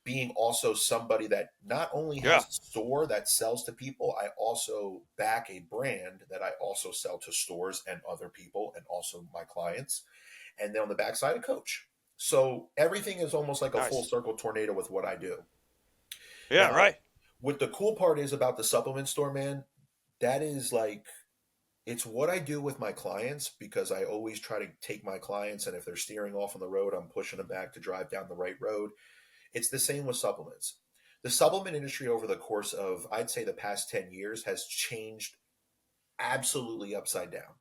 being also somebody that not only yeah. has a store that sells to people, I also back a brand that I also sell to stores and other people and also my clients. And then on the backside, a coach. So everything is almost like a full Nice. circle tornado with what I do. Yeah, Now, right. what the cool part is about the supplement store, man, that is like it's what I do with my clients because I always try to take my clients, and if they're steering off on the road, I'm pushing them back to drive down the right road. It's the same with supplements. The supplement industry over the course of, I'd say, the past 10 years has changed absolutely upside down.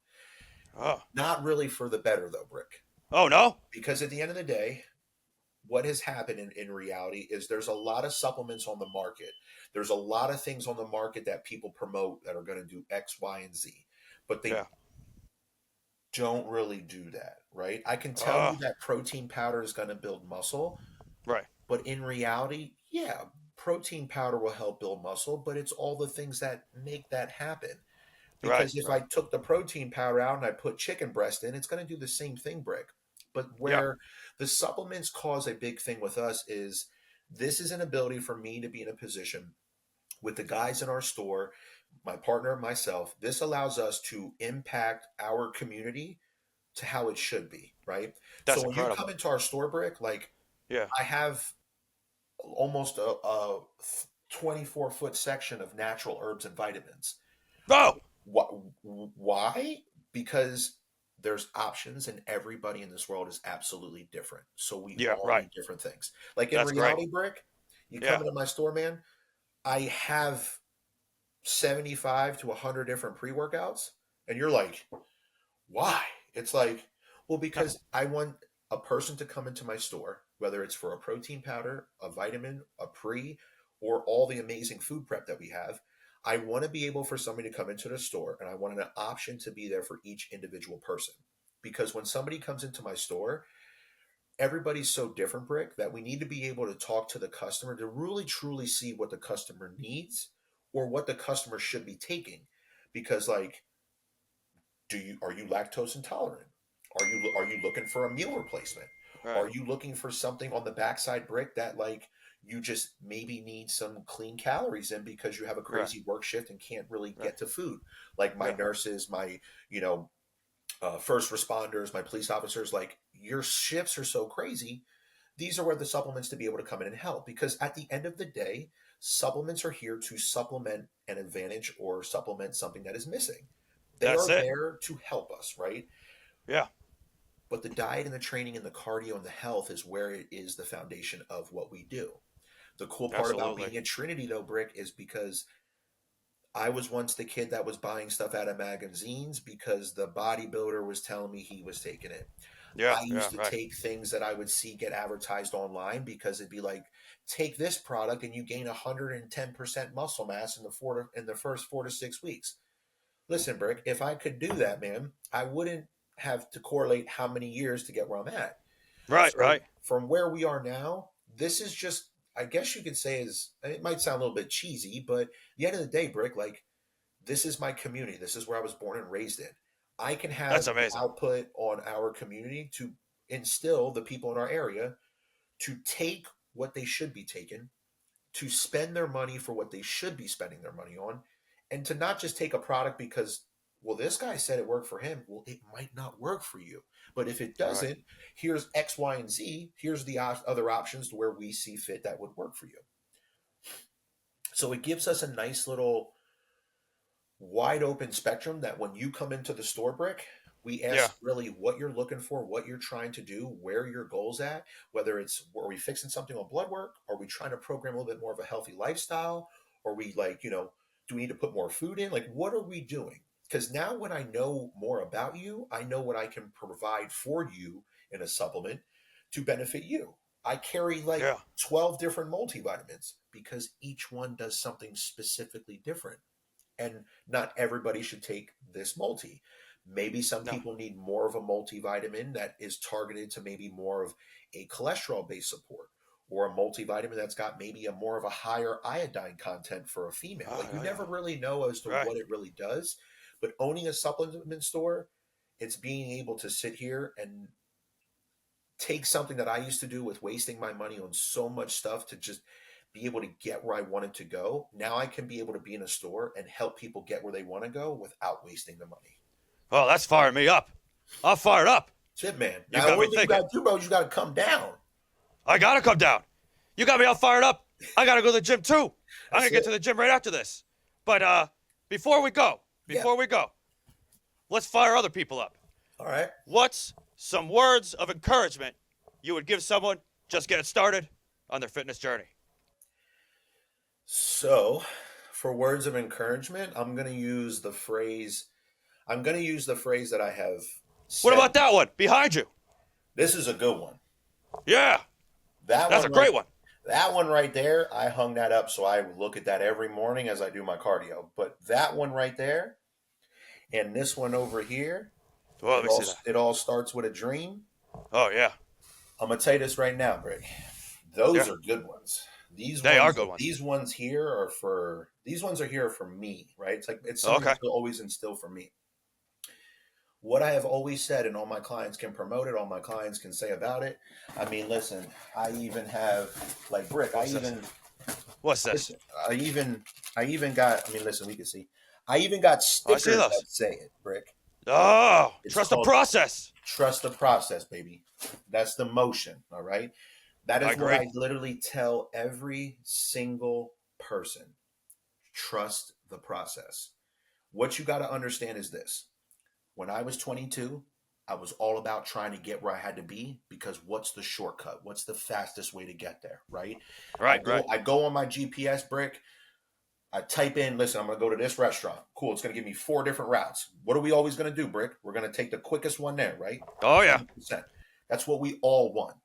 Oh. Not really for the better, though, Brick. Oh, no? Because at the end of the day, what has happened in reality is there's a lot of supplements on the market. There's a lot of things on the market that people promote that are going to do X, Y, and Z. But they Yeah. don't really do that, right? I can tell you Oh, that protein powder is going to build muscle, right. but in reality, yeah, protein powder will help build muscle, but it's all the things that make that happen. Right, Because if I right. took the protein powder out and I put chicken breast in, it's going to do the same thing, Brick. But Yeah, where the supplements cause a big thing with us is this is an ability for me to be in a position with the guys in our store, my partner, and myself. This allows us to impact our community to how it should be, right? So that's when you come incredible. into our store, Brick, like Yeah. I have almost a 24-foot section of natural herbs and vitamins. Oh, Why? Because there's options and everybody in this world is absolutely different. So we yeah, all right. need different things. Like in That's great. reality, Brick, you come Yeah. into my store, man, I have 75 to 100 different pre-workouts and you're like, why? It's like, well, because I want a person to come into my store, whether it's for a protein powder, a vitamin, a pre, or all the amazing food prep that we have. I want to be able for somebody to come into the store and I want an option to be there for each individual person. Because when somebody comes into my store, everybody's so different, Brick, that we need to be able to talk to the customer to really truly see what the customer needs or what the customer should be taking. Because, like, are you lactose intolerant? Are you looking for a meal replacement? Right. Are you looking for something on the backside, Brick, that like you just maybe need some clean calories in because you have a Right. crazy work shift and can't really Right. get to food? Like my Yeah. nurses, my you know first responders, my police officers, like your shifts are so crazy. These are where the supplements to be able to come in and help because at the end of the day, supplements are here to supplement an advantage or supplement something that is missing. They That's are it. there to help us, right? Yeah. But the diet and the training and the cardio and the health is where it is the foundation of what we do. The cool part about Absolutely. being at Trinity, though, Brick, is because I was once the kid that was buying stuff out of magazines because the bodybuilder was telling me he was taking it. Yeah. I Yeah. used to Right. take things that I would see get advertised online because it'd be like, take this product and you gain 110% muscle mass in the first 4 to 6 weeks. Listen, Brick, if I could do that, man, I wouldn't have to correlate how many years to get where I'm at. Right. So Right. from where we are now, this is just, I guess you could say, is it might sound a little bit cheesy, but at the end of the day, Brick, like this is my community. This is where I was born and raised in. I can That's have the amazing. output on our community to instill the people in our area to take what they should be taking, to spend their money for what they should be spending their money on, and to not just take a product because, well, this guy said it worked for him. Well, it might not work for you. But if it Right. doesn't, here's X, Y, and Z. Here's the other options to where we see fit that would work for you. So it gives us a nice little wide open spectrum that when you come into the store, Brick, we Yeah. ask really what you're looking for, what you're trying to do, where your goals at, whether it's are we fixing something on blood work, are we trying to program a little bit more of a healthy lifestyle, or we like, do we need to put more food in? Like what are we doing? Because now when I know more about you, I know what I can provide for you in a supplement to benefit you. I carry like Yeah. 12 different multivitamins because each one does something specifically different and not everybody should take this multi. Maybe some No. people need more of a multivitamin that is targeted to maybe more of a cholesterol based support or a multivitamin that's got maybe a more of a higher iodine content for a female. Oh, Like you yeah. Yeah. never really know as to Right. what it really does, but owning a supplement store, it's being able to sit here and take something that I used to do with wasting my money on so much stuff to just be able to get where I wanted to go. Now I can be able to be in a store and help people get where they want to go without wasting the money. Oh, that's firing me up. I'm fired up. That's it, man. You Now, the got me only thing you got thinking. to do, bro, is you got to come down. I gotta come down. You got me all fired up. I gotta go to the gym too. I'm That's gonna get it. to the gym right after this. But before we go, Yeah. before we go, let's fire other people up. All right. What's some words of encouragement you would give someone just getting started on their fitness journey? So, for words of encouragement, I'm going to use the phrase that I have What said. about that one behind you? This is a good one. Yeah, That that's a one right great one. That one right there, I hung that up so I look at that every morning as I do my cardio. But that one right there and this one over here, Well, let me see that. it all starts with a dream. Oh yeah, I'm gonna tell you this right now, Brick. Those yeah. are good ones. They are good ones. These ones here are for me, right? It's something Okay. to always instill for me. What I have always said, and all my clients can promote it, all my clients can say about it. I mean, listen, I even have like Brick. What's this? Listen, I even got. I mean, listen, we can see. I even got Oh, I see stickers that those. say it, Brick. Oh, It's trust the called process. Trust the process, baby. That's the motion. All right. That I is what agree. I literally tell every single person. Trust the process. What you got to understand is this. When I was 22, I was all about trying to get where I had to be because what's the shortcut? What's the fastest way to get there, right? Right. I go on my GPS, Brick. I type in, listen, I'm going to go to this restaurant. Cool. It's going to give me 4 different routes. What are we always going to do, Brick? We're going to take the quickest one there, right? Oh yeah. 100%. That's what we all want.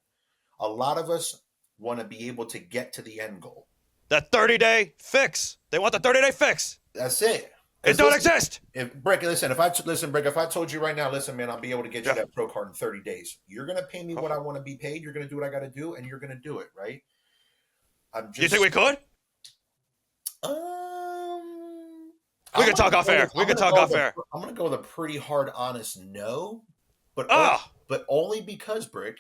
A lot of us want to be able to get to the end goal. That 30-day fix. They want the 30-day fix. That's it. It don't exist. Brick, listen, Brick, if I told you right now, listen, man, I'll be able to get you that pro card in 30 days. You're going to pay me what I want to be paid. You're going to do what I got to do, and you're going to do it, right? Do you think we could? We can talk off air. I'm going to go with a pretty hard, honest no, but only because, Brick,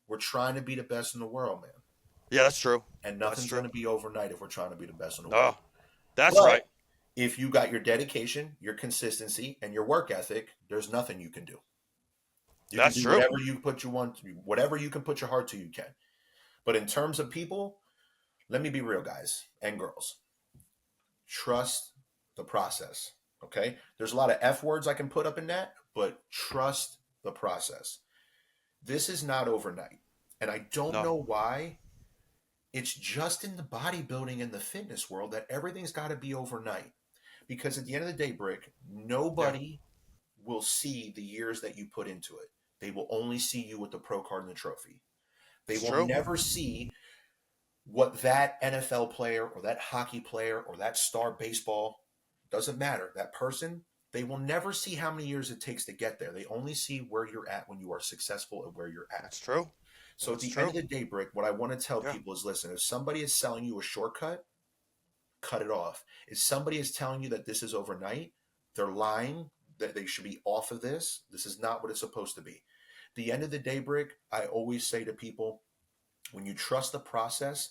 we're trying to be the best in the world, man. Yeah, that's true. And nothing's going to be overnight if we're trying to be the best in the Oh, world. that's right. If you got your dedication, your consistency, and your work ethic, there's nothing you can do. That's can do true. Whatever you can put your heart to, you can. But in terms of people, let me be real, guys and girls. Trust the process. Okay? There's a lot of F words I can put up in that, but trust the process. This is not overnight. And I don't know why. It's just in the bodybuilding and the fitness world that everything's got to be overnight. Because at the end of the day, Brick, nobody will see the years that you put into it. They will only see you with the pro card and the trophy. They will never see what that NFL player or that hockey player or that star baseball, doesn't matter, that person, they will never see how many years it takes to get there. They only see where you're at when you are successful and where you're at. That's true. So at the end of the day, Brick, what I want to tell people is, listen, if somebody is selling you a shortcut, cut it off. If somebody is telling you that this is overnight, they're lying, that they should be off of this. This is not what it's supposed to be. At the end of the day, Brick, I always say to people, when you trust the process,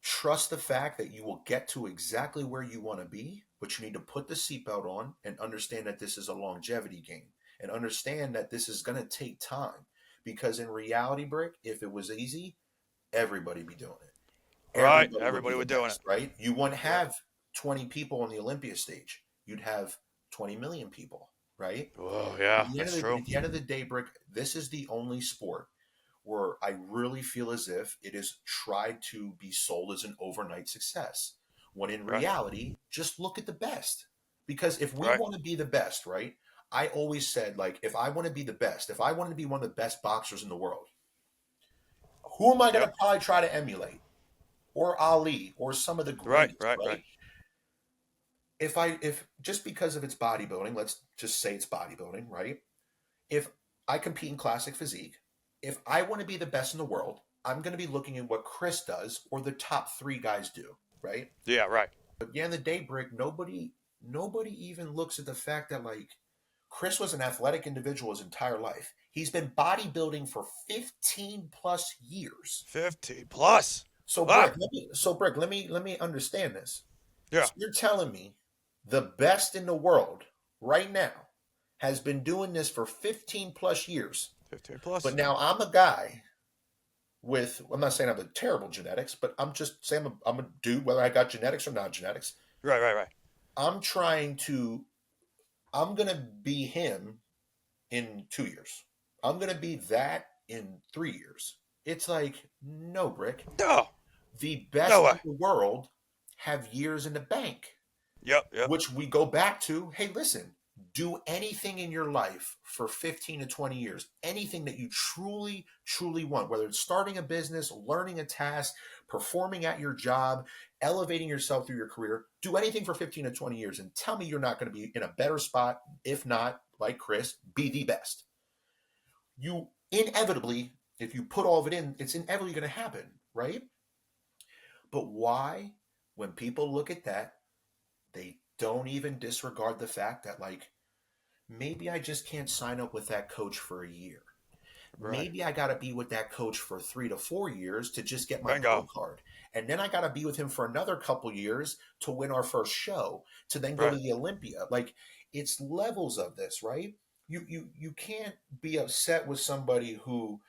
trust the fact that you will get to exactly where you want to be, but you need to put the seatbelt on and understand that this is a longevity game and understand that this is going to take time. Because in reality, Brick, if it was easy, everybody be doing it. Everybody would be doing it. Right? You wouldn't have 20 people on the Olympia stage. You'd have 20 million people, right? Oh, yeah, that's true. At the end of the day, Brick, this is the only sport where I really feel as if it is tried to be sold as an overnight success. When in reality, just look at the best. Because if we want to be the best, right? I always said, like, if I want to be the best, if I want to be one of the best boxers in the world, who am I going to probably try to emulate? Or Ali, or some of the greats, right? If just because of its bodybuilding, let's just say it's bodybuilding, right? If I compete in classic physique, if I want to be the best in the world, I'm going to be looking at what Chris does or the top 3 guys do, right? Yeah, right. But at the end of the day, Brick, nobody even looks at the fact that, like, Chris was an athletic individual his entire life. He's been bodybuilding for 15 plus years. 15 plus. So, Brick, let me understand this. Yeah. So you're telling me the best in the world right now has been doing this for 15 plus years. 15 plus. But now I'm a guy with, I'm not saying I have terrible genetics, but I'm just saying I'm a dude, whether I got genetics or not genetics. Right. I'm going to be him in 2 years. I'm going to be that in 3 years. It's like, no, Brick. No. The best in the world have years in the bank. Yep. Which we go back to, hey, listen, do anything in your life for 15 to 20 years, anything that you truly, truly want, whether it's starting a business, learning a task, performing at your job, elevating yourself through your career, do anything for 15 to 20 years and tell me you're not going to be in a better spot. If not, like Chris, be the best. You inevitably, if you put all of it in, it's inevitably going to happen, right? But why, when people look at that, they don't even disregard the fact that, like, maybe I just can't sign up with that coach for a year. Right. Maybe I got to be with that coach for 3 to 4 years to just get my pro Bingo. card. And then I got to be with him for another couple years to win our first show, to then go to Right. the Olympia. Like, it's levels of this, right? You can't be upset with somebody who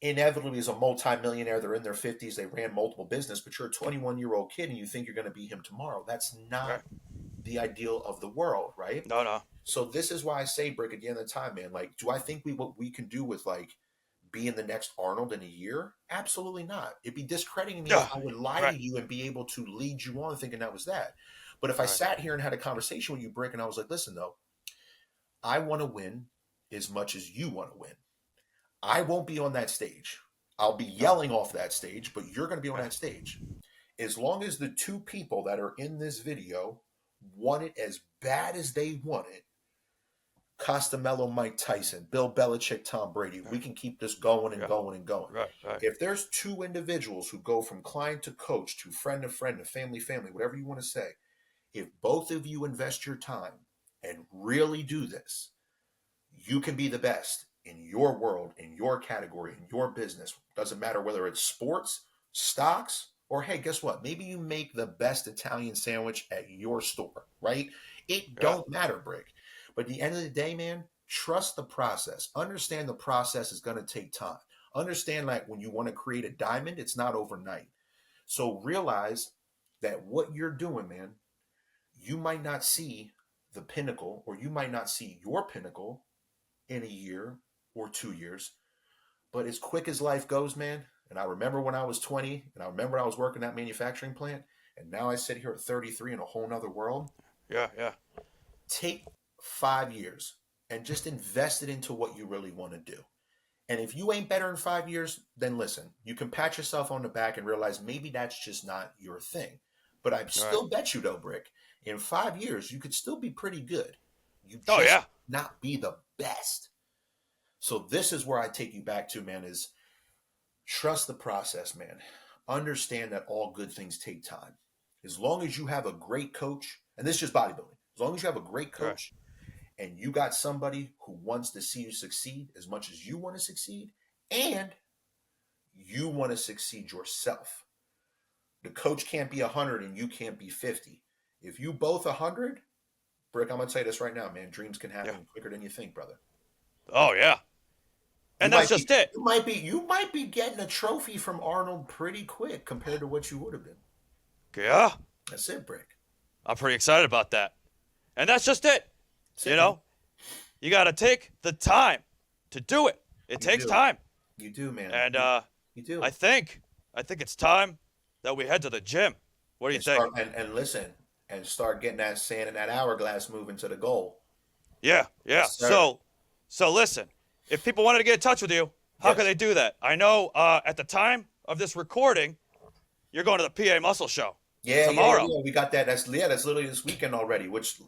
inevitably is a multimillionaire. They're in their 50s, they ran multiple business, but you're a 21-year-old kid and you think you're going to be him tomorrow. That's not Right. the ideal of the world, right? No, no. So this is why I say, Brick, at the end of the time, man, like, do I think what we can do with, like, being the next Arnold in a year? Absolutely not. It'd be discrediting me if Yeah. I would lie Right. to you and be able to lead you on thinking that was that. But if I Right. sat here and had a conversation with you, Brick, and I was like, listen, though, I want to win as much as you want to win. I won't be on that stage. I'll be No. yelling off that stage, but you're going to be on Right. that stage. As long as the two people that are in this video want it as bad as they want it, Costamello, Mike Tyson, Bill Belichick, Tom Brady, we can keep this going and Yeah. going and going. Right. Right. If there's two individuals who go from client to coach to friend, to family, whatever you want to say, if both of you invest your time and really do this, you can be the best in your world, in your category, in your business. Doesn't matter whether it's sports, stocks, or hey, guess what? Maybe you make the best Italian sandwich at your store, right? It Yeah. don't matter, Brick. But at the end of the day, man, trust the process. Understand the process is going to take time. Understand, like, when you want to create a diamond, it's not overnight. So realize that what you're doing, man, you might not see the pinnacle, or you might not see your pinnacle in a year or 2 years. But as quick as life goes, man, and I remember when I was 20, and I remember I was working that manufacturing plant, and now I sit here at 33 in a whole nother world. Yeah. Yeah. Take 5 years and just invest it into what you really want to do. And if you ain't better in 5 years, then listen, you can pat yourself on the back and realize maybe that's just not your thing. But I Right. still bet you, though, Brick, in 5 years, you could still be pretty good. You Oh just yeah. not be the best. So this is where I take you back to, man, is trust the process, man. Understand that all good things take time. As long as you have a great coach, and this is just bodybuilding, as long as you have a great Right. coach and you got somebody who wants to see you succeed as much as you want to succeed, and you want to succeed yourself. The coach can't be 100 and you can't be 50. If you both 100, Brick, I'm going to tell you this right now, man. Dreams can happen Yeah. quicker than you think, brother. Oh yeah. You And that's might just be, it. you might be getting a trophy from Arnold pretty quick compared to what you would have been. Yeah. That's it, Brick. I'm pretty excited about that. And that's just it. That's You it, know, you got to take the time to do it. It You takes do. time. You do, man. And You do. I think it's time that we head to the gym. What do you and think? start, and listen, and start getting that sand in that hourglass moving to the goal. Yeah, yeah. Yes, sir. So listen, if people wanted to get in touch with you, how Yes. can they do that? I know at the time of this recording, you're going to the PA Muscle Show tomorrow. Yeah. We got that. That's literally this weekend already. Which,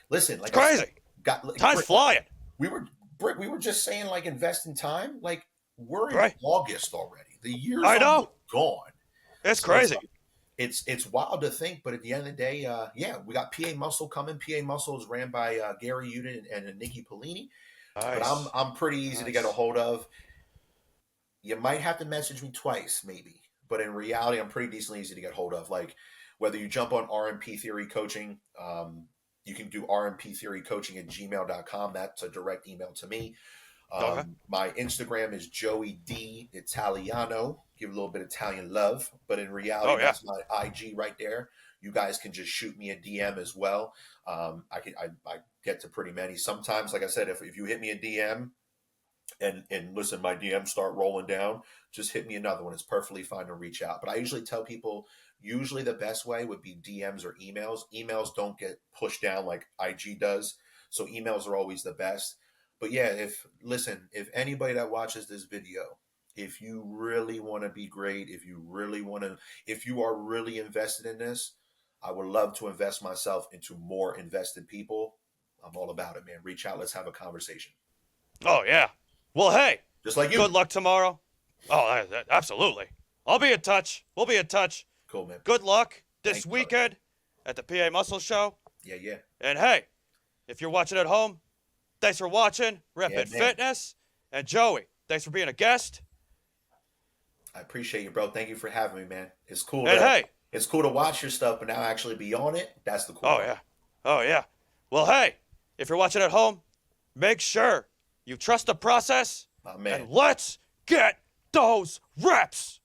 listen, like It's crazy. Time's Brick, flying. we were just saying, like, invest in time. Like, we're in Right. August already. The year's I know. almost gone. It's So crazy. It's wild to think, but at the end of the day, we got PA Muscle coming. PA Muscle is ran by Gary Udin and Nikki Polini. But Nice. I'm pretty easy to get a hold of. You might have to message me twice, maybe, but in reality, I'm pretty decently easy to get hold of. Like, whether you jump on RMP Theory Coaching, you can do rmptheorycoaching@gmail.com. That's a direct email to me. Okay. My Instagram is Joey D Italiano. Give a little bit of Italian love, but in reality, Oh, yeah. that's my IG right there. You guys can just shoot me a DM as well. I get to pretty many. Sometimes, like I said, if you hit me a DM and listen, my DMs start rolling down, just hit me another one. It's perfectly fine to reach out. But I usually tell people, usually the best way would be DMs or emails. Emails don't get pushed down like IG does, so emails are always the best. But yeah, if anybody that watches this video, if you really want to be great, if you are really invested in this, I would love to invest myself into more invested people. I'm all about it, man. Reach out. Let's have a conversation. Oh yeah. Well, hey. Just like you. Good luck tomorrow. Oh, absolutely. I'll be in touch. We'll be in touch. Cool, man. Good luck this Thank you, weekend at the PA Muscle Show. Yeah. And hey, if you're watching at home, thanks for watching Rep Yeah, It man. Fitness. And Joey, thanks for being a guest. I appreciate you, bro. Thank you for having me, man. It's cool. And hey, it's cool to watch your stuff, but now actually be on it. That's the cool. Oh yeah. Well, hey, if you're watching at home, make sure you trust the process. My man. And let's get those reps.